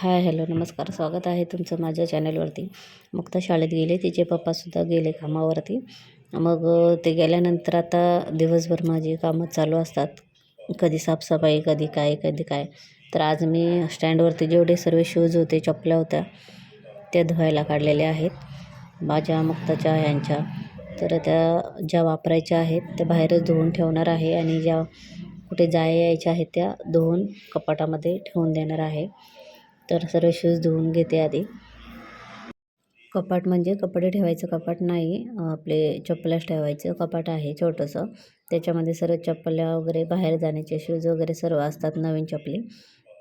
Hi hello नमस्कार, स्वागत आहे तुमचं माझ्या चॅनलवरती. मुक्ता शाळेत गेले, तिचे पप्पासुद्धा गेले कामावरती. मग ते गेल्यानंतर आता दिवसभर माझी कामं चालू असतात. कधी साफसफाई, कधी काय कधी काय. तर आज मी स्टँडवरती जेवढे सर्व शूज होते, चपल्या होत्या, त्या धुवायला काढलेल्या आहेत माझ्या मुक्ताच्या ह्यांच्या. तर त्या ज्या वापरायच्या आहेत त्या बाहेरच धुवून ठेवणार आहे आणि ज्या कुठे यायच्या आहेत त्या धुवून कपाटामध्ये ठेवून देणार आहे. तर सर्व शूज धुवून घेते आधी. कपाट म्हणजे कपडे ठेवायचं कपाट नाही, आपले चप्पलाच ठेवायचं कपाट आहे छोटंसं. त्याच्यामध्ये सर्व चप्पल्या वगैरे, बाहेर जाण्याचे शूज वगैरे सर्व असतात, नवीन चपली.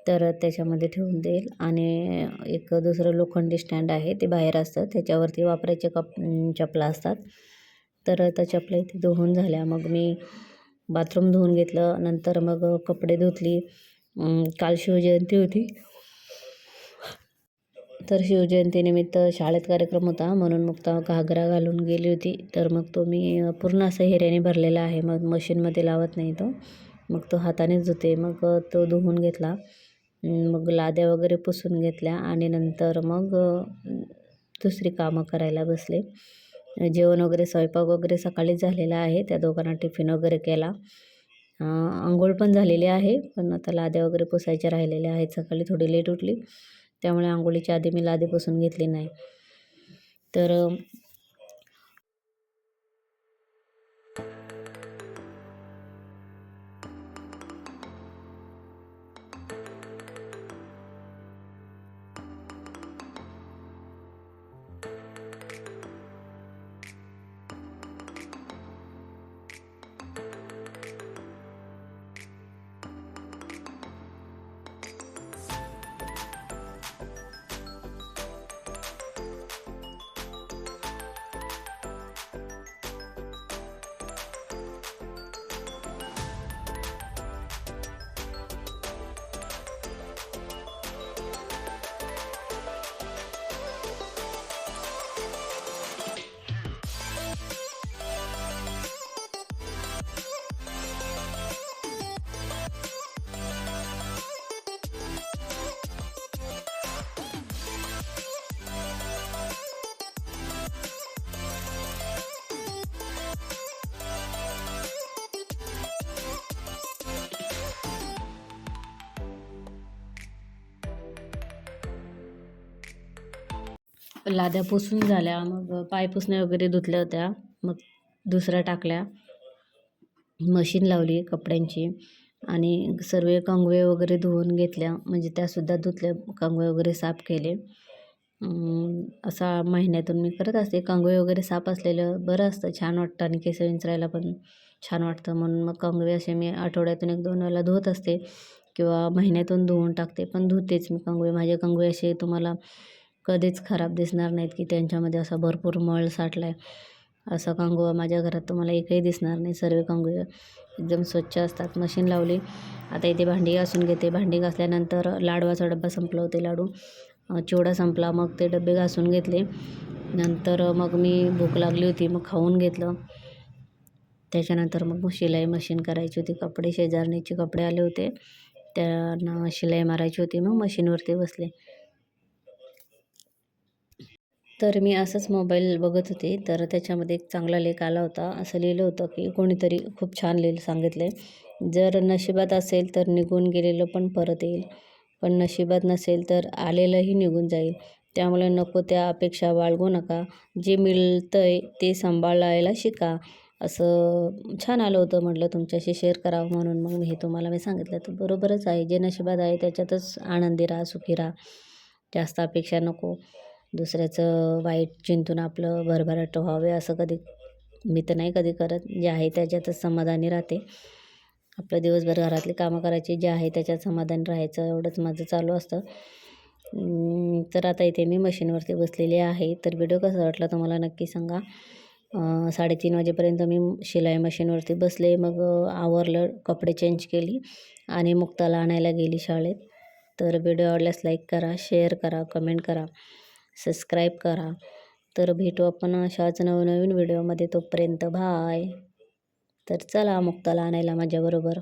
तर त्याच्यामध्ये ठेवून देईल. आणि एक दुसरं लोखंडी स्टँड आहे, ते बाहेर असतं, त्याच्यावरती वापरायचे चपला असतात. तर त्या चपल्या इथे धुवून झाल्या. मग मी बाथरूम धुवून घेतलं. नंतर मग कपडे धुतली. काल शिवजयंती होती, तर शिवजयंतीनिमित्त शाळेत कार्यक्रम होता, म्हणून मुक्ता घागरा घालून गेली होती. तर मग तो मी पूर्ण असं हिऱ्याने भरलेला आहे, मग मशीनमध्ये लावत नाही तो, मग तो हातानेच धुते. मग तो धुवून घेतला. मग लाद्या वगैरे पुसून घेतल्या आणि नंतर मग दुसरी कामं करायला बसले. जेवण वगैरे, स्वयंपाक वगैरे सकाळीच झालेला आहे. त्या दोघांना टिफिन वगैरे केला. अंघोळ पण झालेली आहे, पण आता लाद्या वगैरे पुसायच्या राहिलेल्या आहेत. सकाळी थोडी लेट उठली, त्यामुळे अंघोळीच्या आधी मी लादी पुसून घेतली नाही. तर लाद्या पुसून झाल्या. मग पाय पुसण्या वगैरे धुतल्या होत्या. मग दुसऱ्या टाकल्या, मशीन लावली कपड्यांची आणि सर्व कंगवे वगैरे धुवून घेतल्या, म्हणजे त्यासुद्धा धुतल्या. कंगवे वगैरे साफ केले. असा महिन्यातून मी करत असते. कंगवे वगैरे साफ असलेलं बरं असतं, छान वाटतं आणि केस विंचरायला पण छान वाटतं. म्हणून मग कंगवे असे मी आठवड्यातून 1-2 वेळेला धुवत असते किंवा महिन्यातून धुवून टाकते, पण धुतेच मी कंगवे. माझे कंगवे असे तुम्हाला कधीच खराब दिसणार नाहीत की त्यांच्यामध्ये असा भरपूर मळ साठला आहे. असा कंगवा माझ्या घरात तुम्हाला एकही दिसणार नाही. सर्व कंगवे एकदम स्वच्छ असतात. मशीन लावली. आता इथे भांडी घासून घेते. भांडी घासल्यानंतर लाडवाचा डब्बा संपला होते, लाडू चिवडा संपला. मग ते डबे घासून घेतले. नंतर मग मी भूक लागली होती, मग खाऊन घेतलं. त्याच्यानंतर मग शिलाई मशीन करायची होती. कपडे शेजारणीचे कपडे आले होते, त्यांना शिलाई मारायची होती. मग मशीनवरती बसले. तर मी असंच मोबाईल बघत होते, तर त्याच्यामध्ये एक चांगला लेख आला होता. असं लिहिलं होतं की कोणीतरी खूप छान सांगितलं आहे, जर नशिबात असेल तर निघून गेलेलं पण परत येईल, पण नशिबात नसेल तर आलेलंही निघून जाईल. त्यामुळे नको त्या अपेक्षा बाळगू नका. जे मिळतंय ते सांभाळायला शिका. असं छान आलं होतं. म्हटलं तुमच्याशी शेअर करावं, म्हणून मग हे तुम्हाला सांगितलं. तर बरोबरच आहे, जे नशिबात आहे त्याच्यातच आनंदी राहा, सुखी राहा. जास्त अपेक्षा नको. दुसऱ्याचं वाईट चिंतून आपलं भरभराट व्हावे असं कधी मी तर नाही कधी करत. जे आहे त्याच्यातच समाधानी राहते. आपलं दिवसभर घरातली कामं करायची, जे आहे त्याच्यात समाधानी राहायचं, एवढंच माझं चालू असतं. तर आता इथे मी मशीनवरती बसलेली आहे. तर व्हिडिओ कसा वाटला तुम्हाला नक्की सांगा. 3:30 वाजेपर्यंत मी शिलाई मशीनवरती बसले. मग आवरलं, कपडे चेंज केली आणि मुक्ताला आणायला गेली शाळेत. तर व्हिडिओ आवडल्यास लाईक करा, शेअर करा, कमेंट करा, सबस्क्राईब करा. तर भेटू आपण अशाच नवनवीन व्हिडिओमध्ये. तोपर्यंत बाय. तर चला मुक्ताला आणायला माझ्याबरोबर.